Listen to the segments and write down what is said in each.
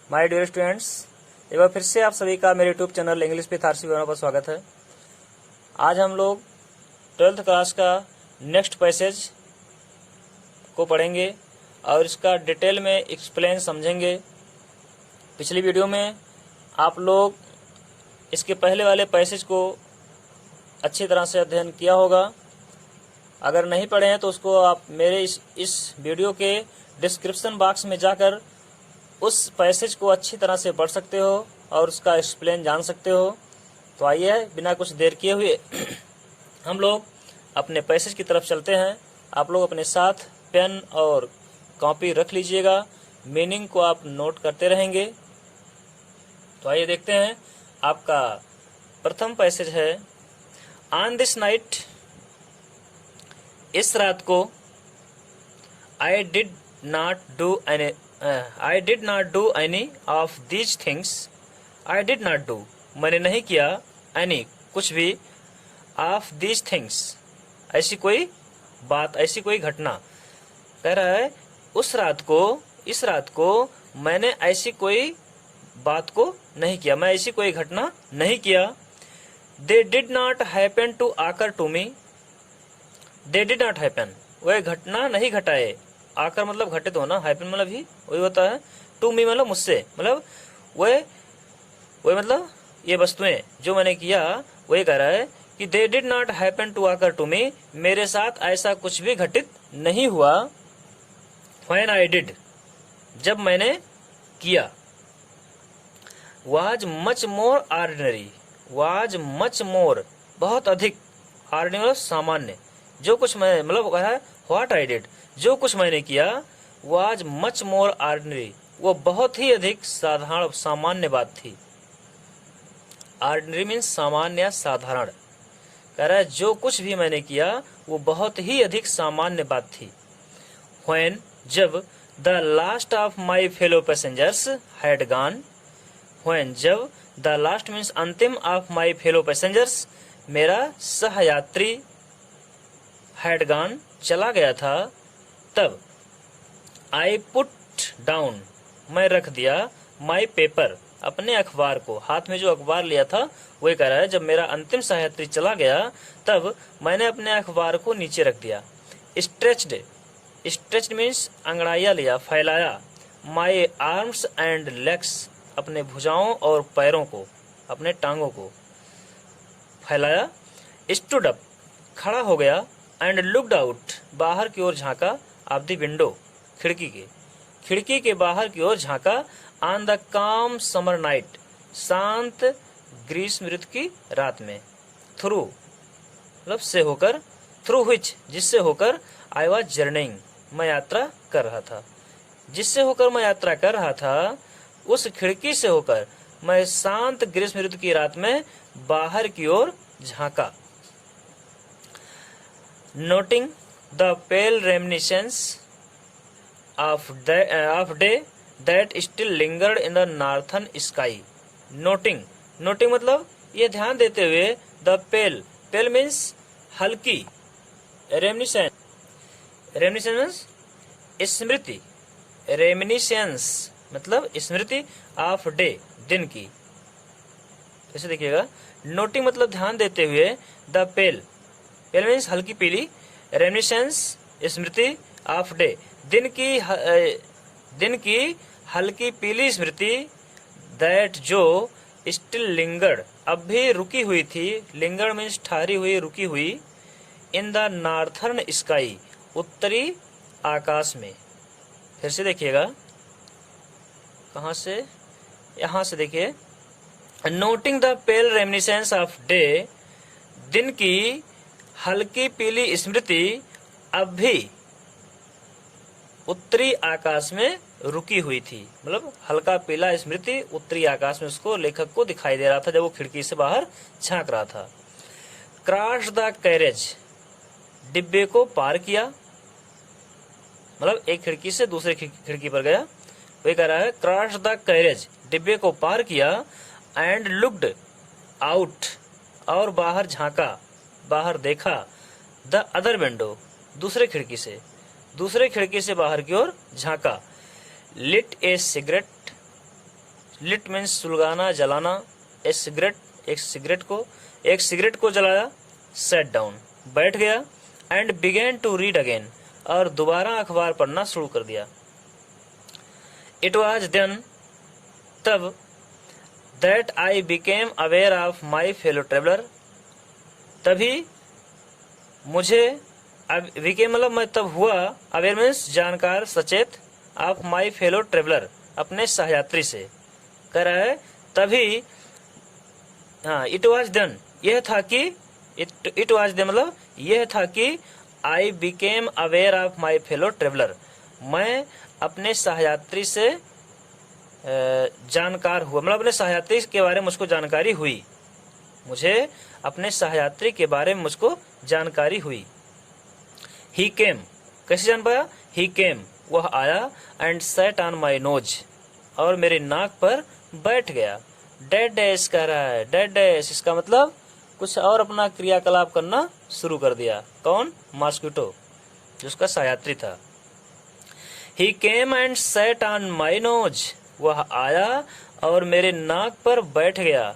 My dear students, एक बार फिर से आप सभी का मेरे YouTube channel English with RC पर स्वागत है। आज हम लोग 12th क्लास का नेक्स्ट पैसेज को पढ़ेंगे और इसका डिटेल में एक्सप्लेन समझेंगे। पिछली वीडियो में आप लोग इसके पहले वाले पैसेज को अच्छी तरह से अध्ययन किया होगा। अगर नहीं पढ़े हैं तो उसको आप मेरे इस वीडियो के डिस्क्रिप्शन बॉक्स में जाकर उस पैसेज को अच्छी तरह से पढ़ सकते हो और उसका एक्सप्लेन जान सकते हो। तो आइए बिना कुछ देर किए हुए हम लोग अपने पैसेज की तरफ चलते हैं। आप लोग अपने साथ पेन और कॉपी रख लीजिएगा, मीनिंग को आप नोट करते रहेंगे। तो आइए देखते हैं। आपका प्रथम पैसेज है, ऑन दिस नाइट, इस रात को, I did not do any of these things. I did not do, मैंने नहीं किया, एनी कुछ भी, ऑफ दीज थिंग्स ऐसी कोई बात, ऐसी कोई घटना। कह रहा है इस रात को मैंने ऐसी कोई बात को नहीं किया, मैं ऐसी कोई घटना नहीं किया। They did not happen to occur to me. They did not happen, वह घटना नहीं घटाए। आकर मतलब घटित होना, हैपन मतलब ही वही होता है। टू मी मतलब मुझसे, मतलब वह मतलब ये वस्तुएं जो मैंने किया, वही कह रहा है कि they did not happen to occur to me, मेरे साथ ऐसा कुछ भी घटित नहीं हुआ। व्हेन आई डिड, जब मैंने किया। Was much more ordinary, was much more बहुत अधिक, ऑर्डिनरी मतलब सामान्य, जो कुछ मैं मतलब कह रहा है व्हाट आई डिड, जो कुछ मैंने किया। वाज मच मोर ऑर्डिनरी, वो बहुत ही अधिक साधारण सामान्य बात थी। ऑर्डिनरी मीन्स सामान्य या साधारण। कह रहा है जो कुछ भी मैंने किया वो बहुत ही अधिक सामान्य बात थी। व्हेन, जब, the last of my fellow passengers had gone. When, जब, द लास्ट मीन्स अंतिम, ऑफ माई फेलो पैसेंजर्स मेरा सहयात्री, हैड गॉन चला गया था, तब। आई पुट डाउन, मैं रख दिया, माई पेपर अपने अखबार को, हाथ में जो अखबार लिया था वही कह रहा है। जब मेरा अंतिम सहयात्री चला गया तब मैंने अपने अखबार को नीचे रख दिया। स्ट्रेच्ड, स्ट्रेच्ड मीन्स अंगड़ाइया लिया, फैलाया। माई आर्म्स एंड लेग्स, अपने भुजाओं और पैरों को, अपने टांगों को फैलाया। स्टूड अप, खड़ा हो गया। एंड लुक्ड आउट, बाहर की ओर झांका। ऑफ द विंडो, खिड़की के बाहर की ओर झांका। ऑन द काम समर नाइट, शांत ग्रीष्म ऋतु की रात में। थ्रू मतलब से होकर, थ्रू व्हिच जिससे होकर, आई वॉज जर्निंग मैं यात्रा कर रहा था, जिससे होकर मैं यात्रा कर रहा था, उस खिड़की से होकर मैं शांत ग्रीष्म ऋतु की रात में बाहर की ओर झांका। Noting the pale reminiscence of day that still lingered in the northern sky. Noting मतलब ये ध्यान देते हुए, the pale means हल्की, reminiscence means स्मृति, reminiscence मतलब स्मृति, of day दिन की। ऐसे देखिएगा, नोटिंग मतलब ध्यान देते हुए, the pale means हल्की पीली, reminiscence स्मृति, of day दिन की हल्की पीली स्मृति, दैट जो, स्टिल लिंगर्ड अब भी रुकी हुई थी, लिंगर्ड मीन्स ठहरी हुई, रुकी हुई, इन द नॉर्थर्न स्काई उत्तरी आकाश में। फिर से देखिएगा, कहाँ से, यहाँ से देखिए। Noting the pale reminiscence of day, दिन की हल्की पीली स्मृति अब भी उत्तरी आकाश में रुकी हुई थी, मतलब हल्का पीला स्मृति उत्तरी आकाश में उसको, लेखक को दिखाई दे रहा था जब वो खिड़की से बाहर झांक रहा था। क्रॉस द कैरेज, डिब्बे को पार किया, मतलब एक खिड़की से दूसरे खिड़की पर गया, वही कह रहा है। क्रॉस द कैरेज, डिब्बे को पार किया। एंड लुक्ड आउट, और बाहर झांका, बाहर देखा। द अदर विंडो, दूसरे खिड़की से बाहर की ओर झांका। Lit a cigarette, lit means सुलगाना, जलाना। ए सिगरेट, एक सिगरेट को जलाया। सेट डाउन, बैठ गया। And began to read again, और दोबारा अखबार पढ़ना शुरू कर दिया। इट वॉज देन, तब, that I became aware of my fellow traveller, तभी मुझे, बिकेम मतलब मैं तब हुआ, अवेयर मीन्स जानकार, सचेत, ऑफ माई फेलो ट्रेवलर अपने सहयात्री से। कह रहा है तभी, हाँ, इट वॉज देन यह था कि, इट वॉज देन मतलब यह था कि, आई became aware of my fellow traveller, मैं अपने सहयात्री से जानकार हुआ, मतलब अपने सहयात्री के बारे में मुझको जानकारी हुई, मुझे अपने सहयात्री के बारे में मुझको जानकारी हुई। ही केम, कैसे जान पाया? ही केम, वह आया। And sat on my knows, और मेरी नाक पर बैठ गया। डेड डैश कह रहा है, डेड डैश, इसका मतलब कुछ और अपना क्रियाकलाप करना शुरू कर दिया। कौन? मॉस्किटो, जो उसका सहयात्री था। He came and sat on my nose, वह आया और मेरे नाक पर बैठ गया,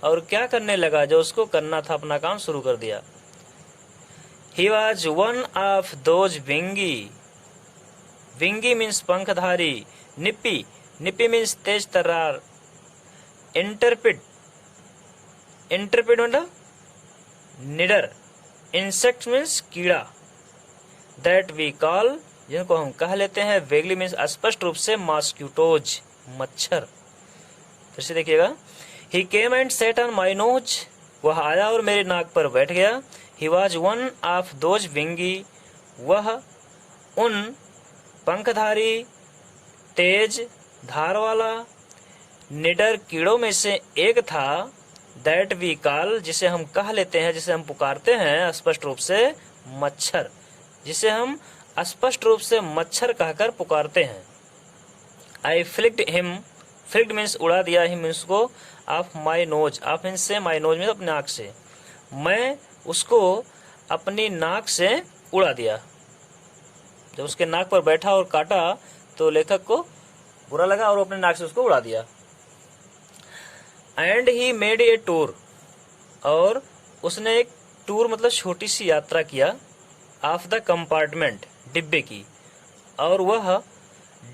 और क्या करने लगा? जो उसको करना था, अपना काम शुरू कर दिया। He was one of those wingy, wingy means पंखधारी, nippy means Tej तर्रार, intrepid मतलब निडर, insect means कीड़ा, that we call, जिनको हम कह लेते हैं, vaguely means स्पष्ट रूप से, mosquitoes, मच्छर। फिर से देखिएगा, he came and sat on my nose, वह आया और मेरी नाक पर बैठ गया। He was one of those wingy, वह उन पंखधारी, तेज धार वाला, निडर कीड़ों में से एक था। That we call, जिसे हम कह लेते हैं, जिसे हम पुकारते हैं स्पष्ट रूप से, मच्छर, जिसे हम स्पष्ट रूप से मच्छर कहकर पुकारते हैं। I flicked him, flicked means उड़ा दिया, him means को, of my knows, of means से, माई नोज में अपनी नाक से, मैं उसको अपनी नाक से उड़ा दिया। जब उसके नाक पर बैठा और काटा तो लेखक को बुरा लगा और अपने नाक से उसको उड़ा दिया। And he made a tour, और उसने एक टूर मतलब छोटी सी यात्रा किया, ऑफ द कंपार्टमेंट, डिब्बे की, और वह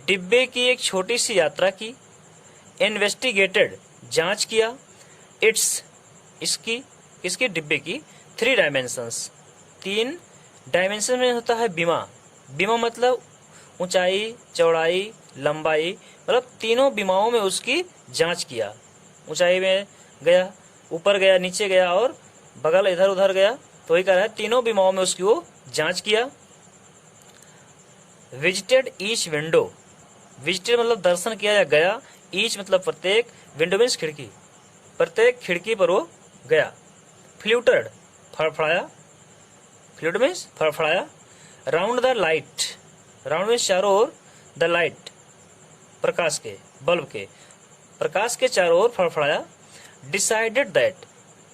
डिब्बे की एक छोटी सी यात्रा की। इन्वेस्टिगेटेड, जांच किया। इट्स, इसकी डिब्बे की 3 डायमेंशंस, 3 डायमेंशन में होता है बीमा मतलब ऊंचाई, चौड़ाई, लंबाई, मतलब तीनों बीमाओं में उसकी जांच किया। ऊंचाई में गया, ऊपर गया, नीचे गया, और बगल इधर उधर गया, तो वही कह रहा है तीनों बीमाओं में उसकी वो जांच किया। विजिटेड ईच विंडो, विजिटेड मतलब दर्शन किया या गया, ईच मतलब प्रत्येक, विंडो मीन्स खिड़की, प्रत्येक खिड़की पर वो गया। फ्लूटेड, फड़फड़ाया, फ्लूट मीन्स फड़फड़ाया। Round the light, round means चारों ओर, द लाइट प्रकाश के, बल्ब के, प्रकाश के चारों ओर फड़फड़ाया। डिसाइडेड दैट,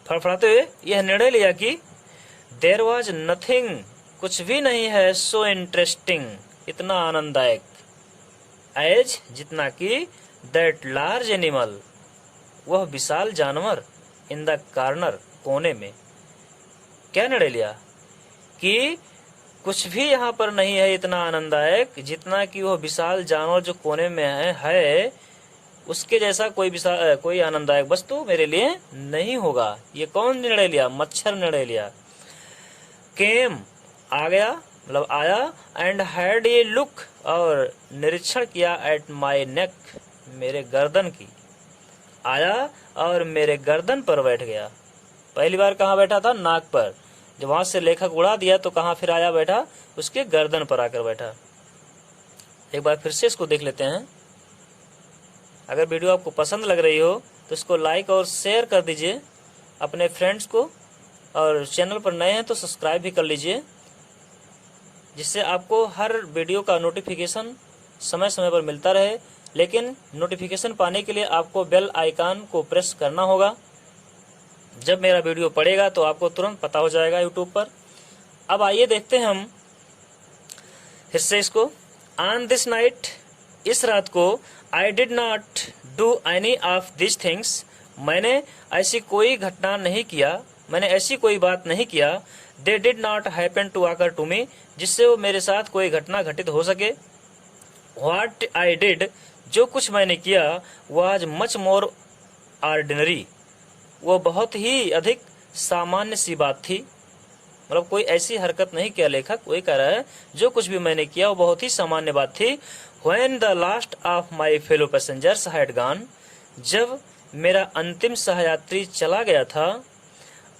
फड़फड़ाते हुए यह निर्णय लिया कि, देयर वॉज नथिंग, कुछ भी नहीं है, सो इंटरेस्टिंग, इतना आनंददायक, एज जितना कि, दैट लार्ज एनिमल, वह विशाल जानवर, इन द कॉर्नर, कोने में। क्या निर्णय लिया? कि कुछ भी यहाँ पर नहीं है इतना आनंददायक जितना कि वह विशाल जानवर जो कोने में है, उसके जैसा कोई आनंददायक वस्तु मेरे लिए नहीं होगा। ये कौन निर्णय लिया? मच्छर निर्णय लिया। केम, आ गया मतलब आया। एंड हैड ए लुक, और निरीक्षण किया, एट माई नेक, मेरे गर्दन की, आया और मेरे गर्दन पर बैठ गया। पहली बार कहाँ बैठा था? नाक पर। जब वहां से लेखक उड़ा दिया तो कहाँ फिर आया बैठा? उसके गर्दन पर आकर बैठा। एक बार फिर से इसको देख लेते हैं। अगर वीडियो आपको पसंद लग रही हो तो इसको लाइक और शेयर कर दीजिए अपने फ्रेंड्स को, और चैनल पर नए हैं तो सब्सक्राइब भी कर लीजिए, जिससे आपको हर वीडियो का नोटिफिकेशन समय समय पर मिलता रहे। लेकिन नोटिफिकेशन पाने के लिए आपको बेल आइकन को प्रेस करना होगा। जब मेरा वीडियो पड़ेगा तो आपको तुरंत पता हो जाएगा यूट्यूब पर। अब आइए देखते हैं हम फिर से इसको। ऑन दिस नाइट, इस रात को, I did not do any of this things, मैंने ऐसी कोई घटना नहीं किया, मैंने ऐसी कोई बात नहीं किया। They did not happen to occur to me, जिससे वो मेरे साथ कोई घटना घटित हो सके। व्हाट आई डिड, जो कुछ मैंने किया, वाज मच मोर ऑर्डिनरी, वो बहुत ही अधिक सामान्य सी बात थी। मतलब कोई ऐसी हरकत नहीं किया, लेखक वही कह रहा है जो कुछ भी मैंने किया वो बहुत ही सामान्य बात थी। When the last of my fellow passengers had gone, जब मेरा अंतिम सहयात्री चला गया था,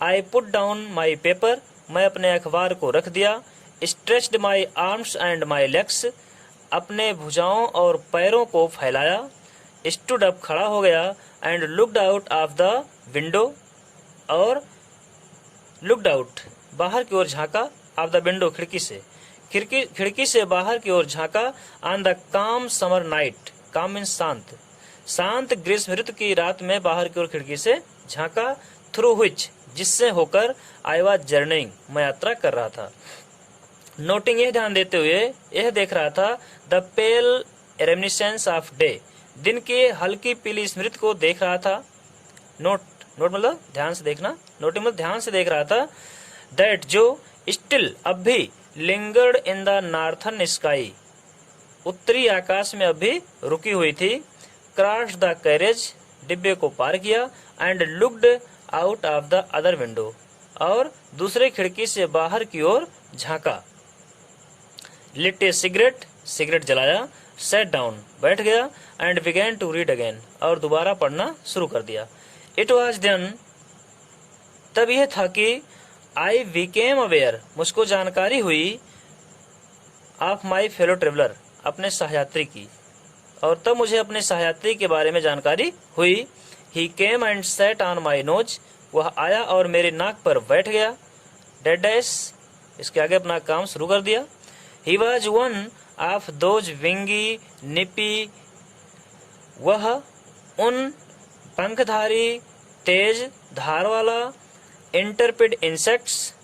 I put down my paper, मैं अपने अखबार को रख दिया। Stretched my arms and my legs, अपने भुजाओं और पैरों को फैलाया। Stood up, खड़ा हो गया। And looked out of the window, और looked out, बाहर की ओर झांका। ऑफ द विंडो, खिड़की से, खिड़की से बाहर की ओर झांका। ऑन द काम समर नाइट, काम मीन्स शांत, शांत ग्रीष्म ऋतु की रात में बाहर की ओर खिड़की से झांका। थ्रू व्हिच, जिससे होकर आई वाज जर्निंग, मैं यात्रा कर रहा था। नोटिंग, यह ध्यान देते हुए, यह देख रहा था। The pale reminiscence of day, दिन की हल्की पीली स्मृति को देख रहा था। नोट मतलब ध्यान से देखना, नोटिंग मतलब ध्यान से देख रहा था। दैट, जो, स्टिल, अब भी, lingered in the northern sky, उत्तरी आकाश में अभी रुकी हुई थी। क्रॉस द कैरेज, डिब्बे को पार किया। And looked out of the other window, और दूसरे खिड़की से बाहर की ओर झांका। लिट ए सिगरेट, सिगरेट जलाया। सेट डाउन, बैठ गया। And began to read again, और दोबारा पढ़ना शुरू कर दिया। इट वॉज देन, तब यह था कि आई बिकेम अवेयर, मुझको जानकारी हुई। ऑफ माई फेलो ट्रेवलर, अपने सहयात्री की, और तब मुझे अपने सहयात्री के बारे में जानकारी हुई। He came and sat on my nose, वह आया और मेरे नाक पर बैठ गया। डेडेस, इसके आगे अपना काम शुरू कर दिया। He was one of those wingy nippy, वह उन पंखधारी तेज धार वाला इंटरपिड इंसेक्ट्स,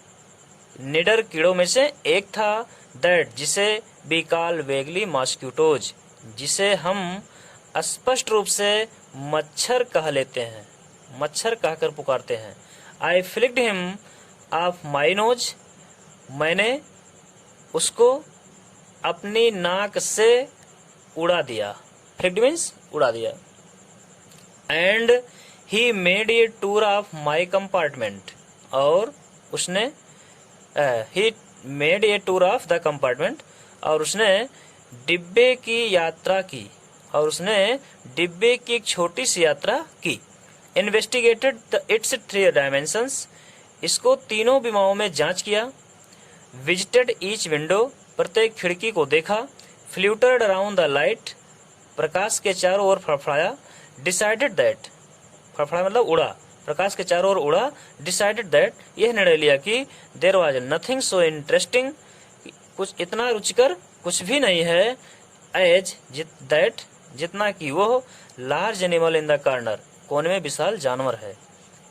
निडर कीड़ों में से एक था। दैट, जिसे बी कॉल वेगली मॉस्किटोज, जिसे हम स्पष्ट रूप से मच्छर कह लेते हैं, मच्छर कहकर पुकारते हैं। I flicked him off my nose, मैंने उसको अपनी नाक से उड़ा दिया। फ्लिक्ड मीन्स उड़ा दिया। And he made a tour of my compartment, और उसने he made a tour of the compartment, और उसने डिब्बे की यात्रा की, और उसने डिब्बे की एक छोटी सी यात्रा की। इन्वेस्टिगेटेड इट्स 3 डायमेंशंस, इसको तीनों विमाओं में जांच किया। विजिटेड ईच विंडो, प्रत्येक खिड़की को देखा। फ्लूटर्ड अराउंड द लाइट, प्रकाश के चारों ओर फड़फड़ाया। डिसाइडेड दैट, फड़फड़ा मतलब उड़ा, प्रकाश के चारों ओर उड़ा। डिसाइडेड दैट, यह निर्णय लिया कि there was nothing so interesting, कुछ इतना रुचिकर कुछ भी नहीं है। एज दैट, जितना कि वो large animal in the corner, कोने में विशाल जानवर है।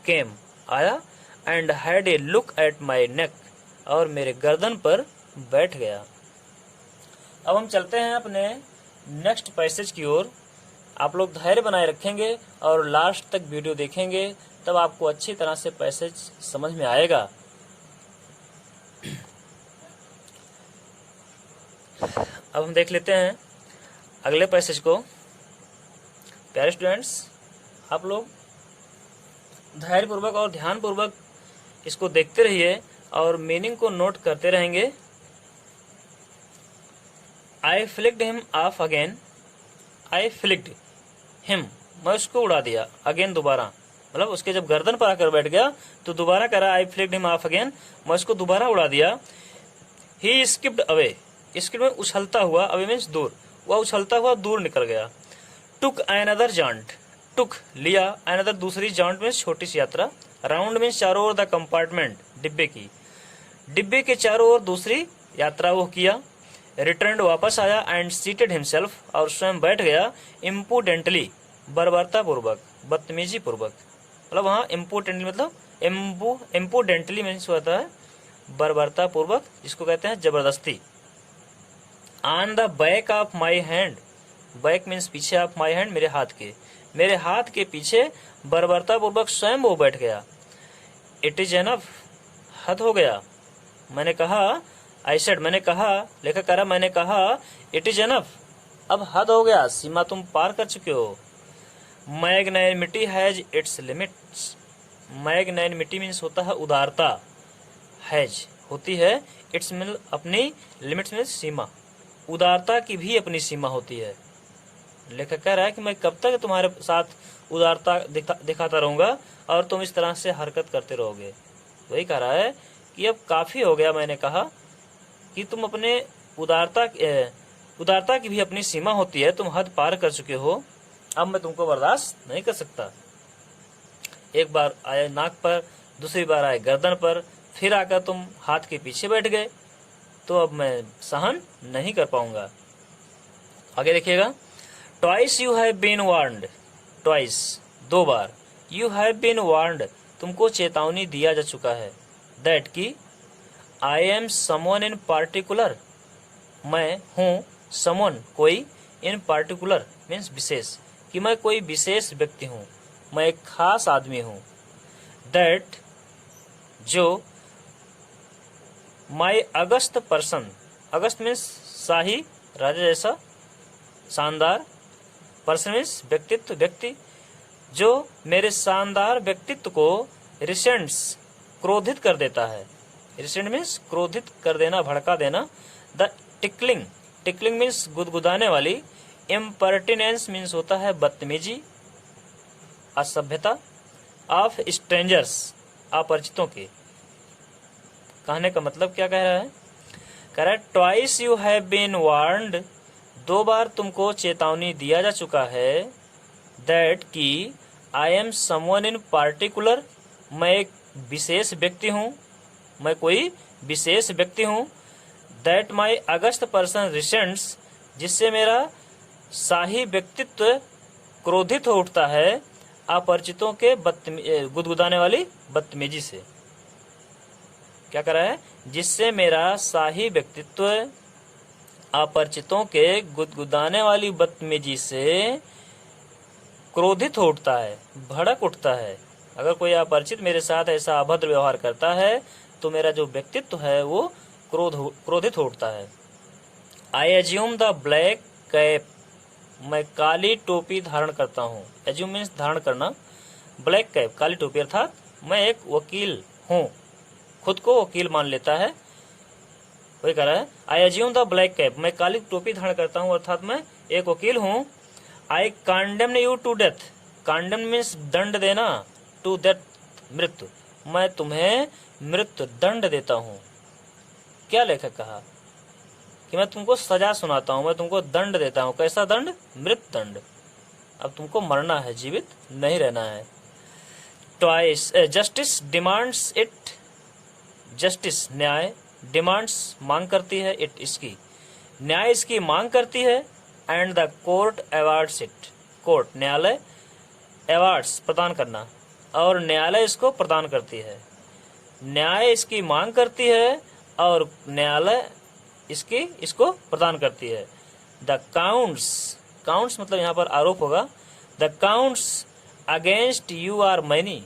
केम, आया। And had a look at my neck, और मेरे गर्दन पर बैठ गया। अब हम चलते हैं अपने नेक्स्ट पैसेज की ओर। आप लोग धैर्य बनाए रखेंगे और लास्ट तक वीडियो देखेंगे, तब आपको अच्छी तरह से पैसेज समझ में आएगा। अब हम देख लेते हैं अगले पैसेज को। प्यारे स्टूडेंट्स, आप लोग धैर्यपूर्वक और ध्यानपूर्वक इसको देखते रहिए और मीनिंग को नोट करते रहेंगे। I flicked him off again, I flicked him, मैं उसको उड़ा दिया। अगेन, दोबारा, मतलब उसके जब गर्दन पर आकर बैठ गया तो दोबारा कह रहा आई फ्लिक्ड हिम ऑफ अगेन, मैं उसको दोबारा उड़ा दिया। ही स्किप्ड अवे, स्किप्ड में उछलता हुआ, अवे मीन्स दूर, वह उछलता हुआ दूर निकल गया। टुक एनदर जॉन्ट, टुक लिया, एनदर दूसरी, जॉन्ट मीन्स छोटी सी यात्रा, राउंड मीन्स चारों ओर, द कंपार्टमेंट डिब्बे की, डिब्बे के चारों ओर दूसरी यात्रा वो किया। रिटर्न वापस आया। एंड सीटेड हिमसेल्फ, और स्वयं बैठ गया। इम्पुडेंटली, बर्बरता पूर्वक, बदतमीजी पूर्वक, मतलब वहाँ इम्पोर्टेंटली मतलब इम्पुडेंटली मीन्स होता है बर्बरता पूर्वक, जिसको कहते हैं जबरदस्ती। On the back of my hand, back means पीछे, ऑफ माई हैंड मेरे हाथ के, मेरे हाथ के पीछे बर्बरता पूर्वक स्वयं वो बैठ गया। इट इज एनफ, हद हो गया। मैंने कहा, आई सेड, मैंने कहा, लेखक कह रहा मैंने कहा, इट इज एनफ, अब हद हो गया, सीमा तुम पार कर चुके हो। मैग्नैनिमिटी हैज इट्स लिमिट्स। मैग्नैनिमिटी मीन्स होता है उदारता, हैज होती है, इट्स मीन अपनी, लिमिट्स मीन्स सीमा। उदारता की भी अपनी सीमा होती है। लेखक कह रहा है कि मैं कब तक तुम्हारे साथ उदारता दिखाता रहूंगा और तुम इस तरह से हरकत करते रहोगे। वही कह रहा है कि अब काफी हो गया, मैंने कहा कि तुम अपने उदारता की भी अपनी सीमा होती है, तुम हद पार कर चुके हो, अब मैं तुमको बर्दाश्त नहीं कर सकता। एक बार आए नाक पर, दूसरी बार आए गर्दन पर, फिर आकर तुम हाथ के पीछे बैठ गए, तो अब मैं सहन नहीं कर पाऊंगा। आगे देखिएगा, twice you have been warned, twice दो बार, यू हैव बीन वार्न्ड तुमको चेतावनी दिया जा चुका है, दैट की I am someone in particular, मैं हूँ, समवन कोई, इन पार्टिकुलर मीन्स विशेष, कि मैं कोई विशेष व्यक्ति हूँ, मैं एक खास आदमी हूँ। दैट जो, माई अगस्त पर्सन, अगस्त मीन्स शाही राजा जैसा शानदार, पर्सन मीन्स व्यक्तित्व व्यक्ति, जो मेरे शानदार व्यक्तित्व को रिसेंट्स क्रोधित कर देता है। रिसेंट मीन्स क्रोधित कर देना, भड़का देना। द टिकलिंग, टिकलिंग मीन्स गुदगुदाने वाली। इम्पर्टिनेंस मीन्स होता है बदतमीजी, असभ्यता। ऑफ स्ट्रेंजर्स, अपरिचितों के। कहने का मतलब क्या कह रहा है? कह रहा है twice you have been warned, दो बार तुमको चेतावनी दिया जा चुका है, दैट कि आई एम समवन इन पार्टिकुलर, मैं एक विशेष व्यक्ति हूँ, मैं कोई विशेष व्यक्ति हूँ। That my August person recents, जिससे मेरा शाही व्यक्तित्व क्रोधित हो उठता है अपरिचितों के गुदगुदाने वाली बदतमीजी से। क्या कर रहा है? जिससे मेरा शाही व्यक्तित्व अपरिचितों के गुदगुदाने वाली बदतमीजी से क्रोधित हो उठता है, भड़क उठता है। अगर कोई अपरिचित मेरे साथ ऐसा अभद्र व्यवहार करता है तो मेरा जो व्यक्तित्व है वो क्रोधित हो उठता है। I assume the black cap, मैं काली टोपी धारण करता हूँ। एज्यूम मीन्स धारण करना, ब्लैक कैप काली टोपी, अर्थात मैं एक वकील हूँ, खुद को वकील मान लेता है। वही कह रहा है I assume the black cap, मैं काली टोपी धारण करता हूँ अर्थात मैं एक वकील हूँ। I condemn you to death, condemn means दंड देना, टू डेथ मृत्यु, मैं तुम्हें मृत्यु दंड देता हूँ। क्या लेखक कहा? कि मैं तुमको सजा सुनाता हूँ, मैं तुमको दंड देता हूँ। कैसा दंड? मृत्यु दंड। अब तुमको मरना है, जीवित नहीं रहना है। Twice justice demands it, justice न्याय, डिमांड्स मांग करती है, इट इसकी, न्याय इसकी मांग करती है। And the court awards it, court न्यायालय, अवार्ड्स प्रदान करना, और न्यायालय इसको प्रदान करती है। न्याय इसकी मांग करती है और न्यायालय इसको प्रदान करती है। द काउंट्स, काउंट्स मतलब यहाँ पर आरोप होगा। The counts against you are many,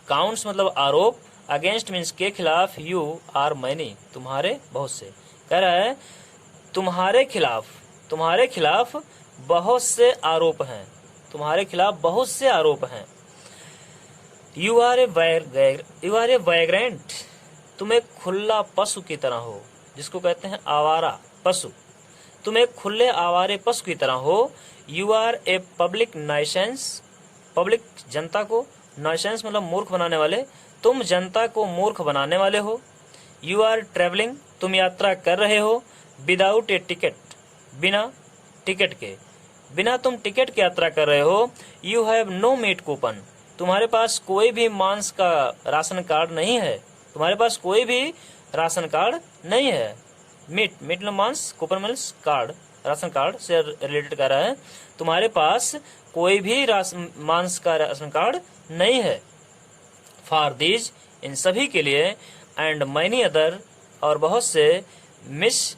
counts मतलब आरोप, अगेंस्ट मीन्स के खिलाफ, यू आर मैनी तुम्हारे बहुत से। कह रहा है तुम्हारे खिलाफ बहुत से आरोप हैं, तुम्हारे खिलाफ बहुत से आरोप हैं। यू आर ए वैग्रेंट, तुम एक खुला पशु की तरह हो, जिसको कहते हैं आवारा पशु, तुम एक खुले आवारे पशु की तरह हो। You are a public nuisance, public जनता को, नाइसेंस मतलब मूर्ख बनाने वाले, तुम जनता को मूर्ख बनाने वाले हो। यू आर ट्रेवलिंग, तुम यात्रा कर रहे हो। विदाउट ए टिकट, बिना टिकट के, बिना तुम टिकट की यात्रा कर रहे हो। You have no meat coupon, तुम्हारे पास कोई भी मांस का राशन कार्ड नहीं है, तुम्हारे पास कोई भी राशन कार्ड नहीं है। मीट मतलब मांस, coupon means card, ration card से रिलेटेड कर रहा है। तुम्हारे पास कोई भी मांस का राशन कार्ड नहीं है। फॉर दीज, इन सभी के लिए, एंड मैनी अदर, और बहुत से, मिस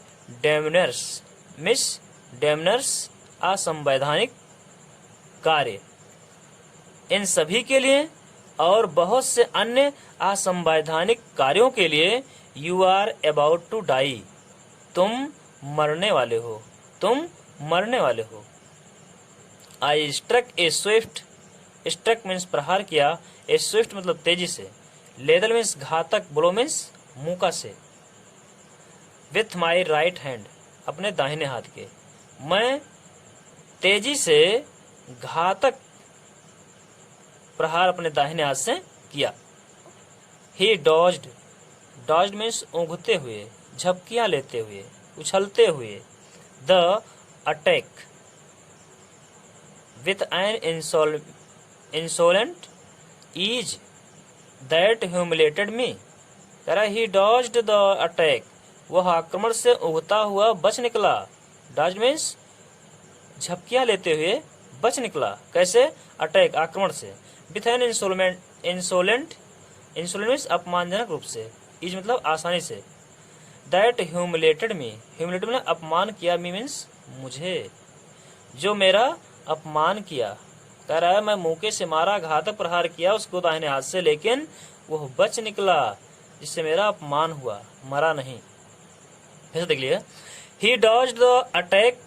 डेमनर्स असंवैधानिक कार्य, इन सभी के लिए और बहुत से अन्य असंवैधानिक कार्यों के लिए you are about to die, तुम मरने वाले हो, तुम मरने वाले हो। I struck a swift, struck means प्रहार किया, ए स्विफ्ट मतलब तेजी से, लेदल मीन्स घातक, ब्लो मीन्स मुका से, विथ माई राइट हैंड अपने दाहिने हाथ के, मैं तेजी से घातक प्रहार अपने दाहिने हाथ से किया। ही डॉज्ड, डॉज्ड मीन्स ऊँघते हुए, झपकियां लेते हुए, उछलते हुए, the attack with an insolent ease that humiliated me. कह रहा ही डॉज्ड द अटैक, वह आक्रमण से उगता हुआ बच निकला। डॉज मीन्स झपकियां लेते हुए बच निकला। कैसे? अटैक आक्रमण से। विथ एन इंसोलेंट मीन्स अपमानजनक रूप से, इज मतलब आसानी से। दैट ह्यूमिलेटेड मी, ह्यूमिलेटेड मतलब अपमान किया, मी मीन्स मुझे, जो मेरा अपमान किया। कह रहा है मैं मौके से मारा, घातक प्रहार किया उसको दाहिने हाथ से, लेकिन वह बच निकला जिससे मेरा अपमान हुआ, मरा नहीं। फिर देख लिया, ही डॉज्ड द अटैक,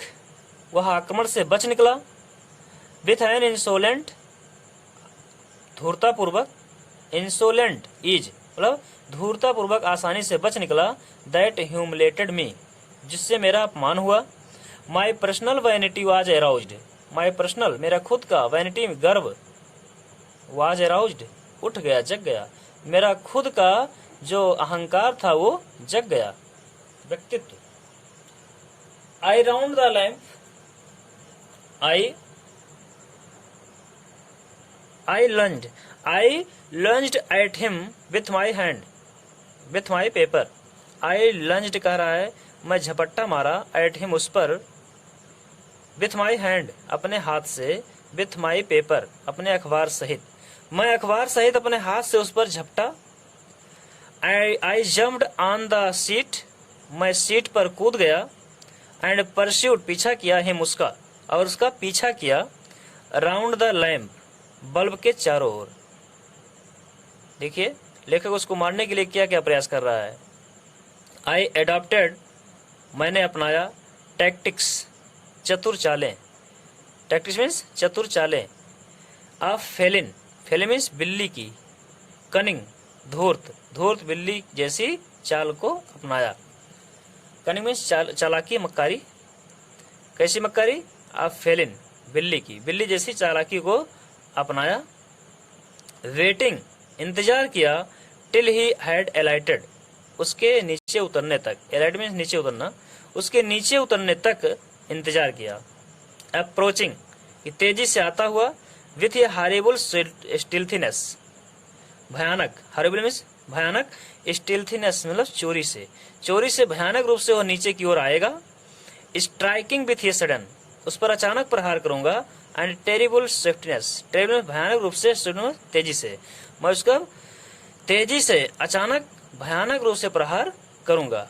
वह आक्रमण से बच निकला। विथ एन इंसोलेंट, धूर्तापूर्वक, इंसोलेंट इज मतलब धूर्तापूर्वक आसानी से बच निकला। दैट ह्यूमिलेटेड मी, जिससे मेरा अपमान हुआ। My personal vanity was aroused, my personal मेरा खुद का, वैनिटी गर्व, वाज अराउज्ड उठ गया, जग गया। मेरा खुद का जो अहंकार था वो जग गया, व्यक्तित्व। I round the lamp, I lunged at him with my hand, with my paper. I lunged कह रहा है मैं झपट्टा मारा, at him उस पर, with my hand अपने हाथ से, with my paper अपने अखबार सहित, मैं अखबार सहित अपने हाथ से उस पर झपटा। I jumped on the seat, मैं सीट पर कूद गया। and pursued पीछा किया, him उसका, और उसका पीछा किया। round the lamp बल्ब के चारों ओर। देखिए लेखक उसको मारने के लिए क्या क्या प्रयास कर रहा है। आई एडॉप्टेड मैंने अपनाया, टैक्टिक्स चतुर चालें, टैक्टिक्स मीन्स चतुर चालें। ऑफ फेलिन, फेलिन मीन्स बिल्ली की, कनिंग धूर्त, धूर्त बिल्ली जैसी चाल को अपनाया। कनिंग मीन्स चालाकी, मक्कारी। कैसी मक्कारी? ऑफ फेलिन बिल्ली की, बिल्ली जैसी चालाकी को अपनाया। वेटिंग इंतजार किया, टिल ही हैड एलाइटेड उसके नीचे उतरने तक, एलाइट मीन्स नीचे उतरना, उसके नीचे उतरने तक इंतजार किया। अप्रोचिंग तेजी से आता हुआ, विथ ए हॉरिबल स्टिल्थीनेस भयानक, हॉरिबल मीन्स भयानक, स्टिल्थीनेस मतलब चोरी से, चोरी से भयानक रूप से वह नीचे की ओर आएगा। स्ट्राइकिंग विथ ए सडन उस पर अचानक प्रहार करूंगा। एंड टेरिबल स्विफ्टनेस, टेरिबल भयानक रूप से, तेजी से, मैं उसका तेजी से अचानक भयानक रूप से प्रहार करूंगा।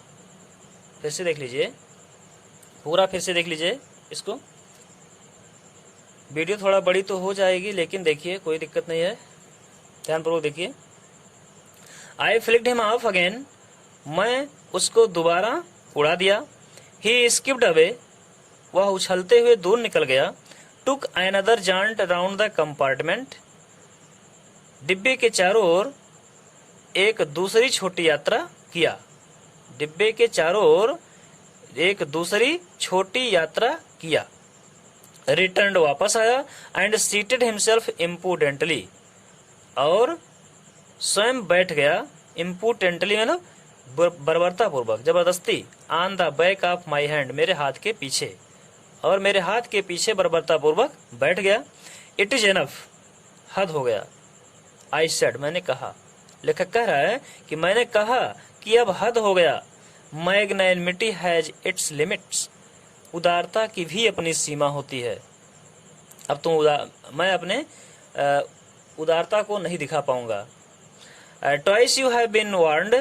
फिर से देख लीजिए पूरा, फिर से देख लीजिए इसको। वीडियो थोड़ा बड़ी तो हो जाएगी लेकिन देखिए कोई दिक्कत नहीं है, ध्यानपूर्वक देखिए। आई फ्लिक्ड हिम ऑफ अगेन, मैं उसको दोबारा उड़ा दिया। ही स्किप्ड अवे, वह उछलते हुए दूर निकल गया। Took another joint around the compartment, डिब्बे के चारों ओर एक दूसरी छोटी यात्रा किया। डिब्बे के चारों ओर एक दूसरी छोटी यात्रा किया। रिटर्न वापस आया। एंड सीटेड हिमसेल्फ इम्पुडेंटली, और स्वयं बैठ गया। इम्पुडेंटली मतलब बर्बरता पूर्वक, जबरदस्ती। On the back of my hand मेरे हाथ के पीछे, और मेरे हाथ के पीछे बर्बरता पूर्वक बैठ गया। इट इज एनफ हद हो गया। आई सेड मैंने कहा, लेखक कह रहा है कि मैंने कहा कि अब हद हो गया। मैग्नैनिमिटी हैज इट्स लिमिट्स, उदारता की भी अपनी सीमा होती है। अब तुम मैं अपने उदारता को नहीं दिखा पाऊंगा। Twice you have been warned,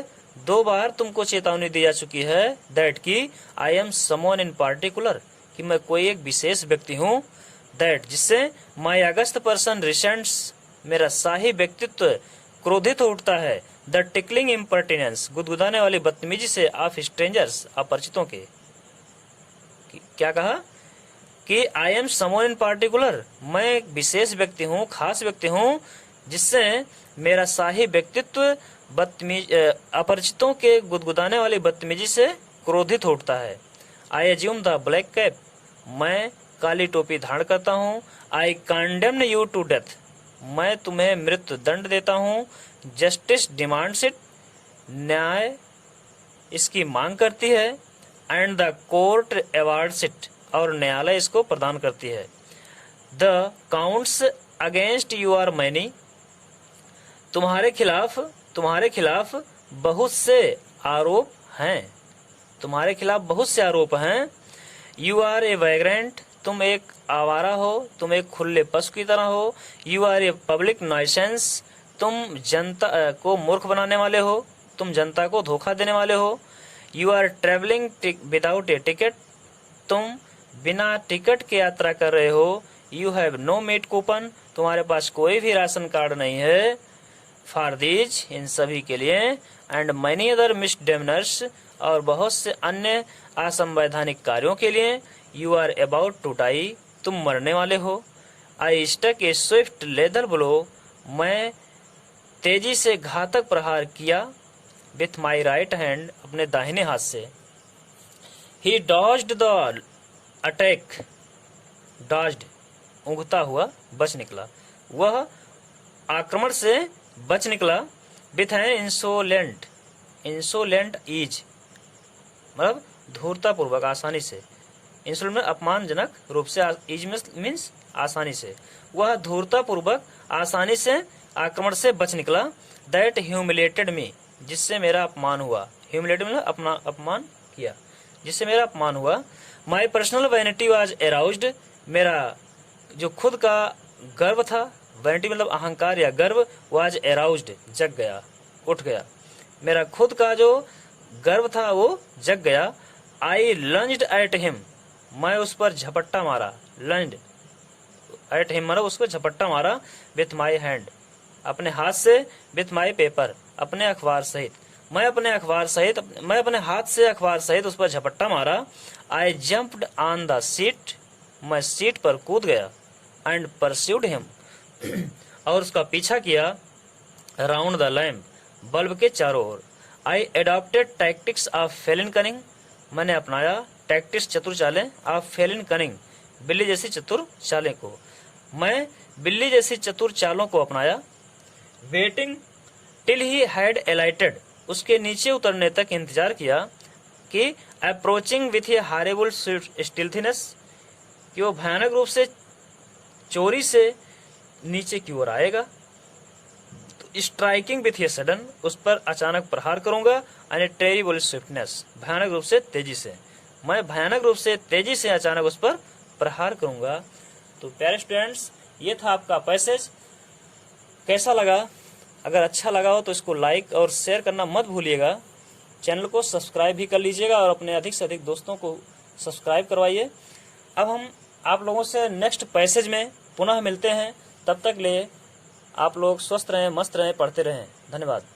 2 बार तुमको चेतावनी दी जा चुकी है। दैट की I am someone in particular, कि मैं कोई एक विशेष व्यक्ति हूँ। दैट जिससे माई अगस्त पर्सन रिसेंट्स मेरा शाही व्यक्तित्व क्रोधित हो उठता है, द टिकलिंग इम्पर्टिनेंस गुदगुदाने वाली बदतमीजी से ऑफ स्ट्रेंजर्स अपरिचितों के। क्या कहा कि आई एम समवन इन पार्टिकुलर, मैं एक विशेष व्यक्ति हूँ, खास व्यक्ति हूँ, जिससे मेरा शाही व्यक्तित्व अपरिचितों के गुदगुदाने वाली बदतमीजी से क्रोधित हो उठता है। I assume the black cap, मैं काली टोपी धारण करता हूँ। आई कंडेम्न यू टू डेथ, मैं तुम्हें मृत्यु दंड देता हूँ। जस्टिस डिमांड्स इट, न्याय इसकी मांग करती है। And the court awards it, और न्यायालय इसको प्रदान करती है। The counts against you are many, तुम्हारे खिलाफ बहुत से आरोप हैं, तुम्हारे खिलाफ बहुत से आरोप हैं। यू आर ए वैग्रेंट, तुम एक आवारा हो, तुम एक खुले पशु की तरह हो। You are a public nuisance, तुम जनता को मूर्ख बनाने वाले हो, तुम जनता को धोखा देने वाले हो। You are travelling without a ticket, तुम बिना टिकट के यात्रा कर रहे हो। You have no meat coupon, तुम्हारे पास कोई भी राशन कार्ड नहीं है। फॉर दीज, इन सभी के लिए। एंड मैनी अदर मिसडेमनर्स, और बहुत से अन्य असंवैधानिक कार्यों के लिए। You are about to die, तुम मरने वाले हो। I struck a swift lethal blow, मैं तेजी से घातक प्रहार किया। विथ माई राइट हैंड, अपने दाहिने हाथ से। ही डॉज्ड द अटैक, डॉज्ड ऊँघता हुआ बच निकला, वह आक्रमण से बच निकला। With an insolent, insolent ease मतलब धूर्तापूर्वक, आसानी से। इंसोलेंट में अपमानजनक रूप से, ईज मीन्स आसानी से। वह धूर्तापूर्वक आसानी से आक्रमण से बच निकला। दैट ह्यूमिलेटेड मी, जिससे मेरा अपमान हुआ। ह्यूमिलेटेड मतलब अपना अपमान किया, जिससे मेरा अपमान हुआ। माई पर्सनल वैनिटी वाज एराउज्ड, मेरा जो खुद का गर्व था, वैनिटी मतलब अहंकार या गर्व, वाज एराउज्ड जग गया, उठ गया। मेरा खुद का जो गर्व था वो जग गया। आई लंज्ड एट हिम, मैं उस पर झपट्टा मारा। लंज्ड एट हिम मतलब उसको झपट्टा मारा। विथ माई हैंड, अपने हाथ से। विथ माई पेपर, अपने अखबार सहित। मैं अपने हाथ से अखबार सहित उस पर झपट्टा मारा। आई जंप्ड ऑन द सीट, मैं सीट पर कूद गया। एंड परस्यूड हिम, और उसका पीछा किया। राउंड द लैम्प, बल्ब के चारों ओर। I adopted tactics of feline cunning, मैंने अपनाया टैक्टिक्स चतुर चालें। ऑफ फेलिन कनिंग, बिल्ली जैसी चतुर चालें को। मैं बिल्ली जैसी चतुर चालों को अपनाया। वेटिंग टिल ही हैड एलाइटेड, उसके नीचे उतरने तक इंतजार किया। कि अप्रोचिंग विथ ए हॉरिबल स्टिल्थीनेस, कि वो भयानक रूप से चोरी से नीचे की ओर आएगा। तो स्ट्राइकिंग विथ ए सडन, उस पर अचानक प्रहार करूंगा। एंड ए टेरिबल स्विफ्टनेस, भयानक रूप से तेजी से, मैं भयानक रूप से तेजी से अचानक उस पर प्रहार करूंगा। तो प्यारे स्टूडेंट्स, ये था आपका पैसेज। कैसा लगा? अगर अच्छा लगा हो तो इसको लाइक और शेयर करना मत भूलिएगा। चैनल को सब्सक्राइब भी कर लीजिएगा और अपने अधिक से अधिक दोस्तों को सब्सक्राइब करवाइए। अब हम आप लोगों से नेक्स्ट पैसेज में पुनः मिलते हैं। तब तक लिए आप लोग स्वस्थ रहें, मस्त रहें, पढ़ते रहें। धन्यवाद।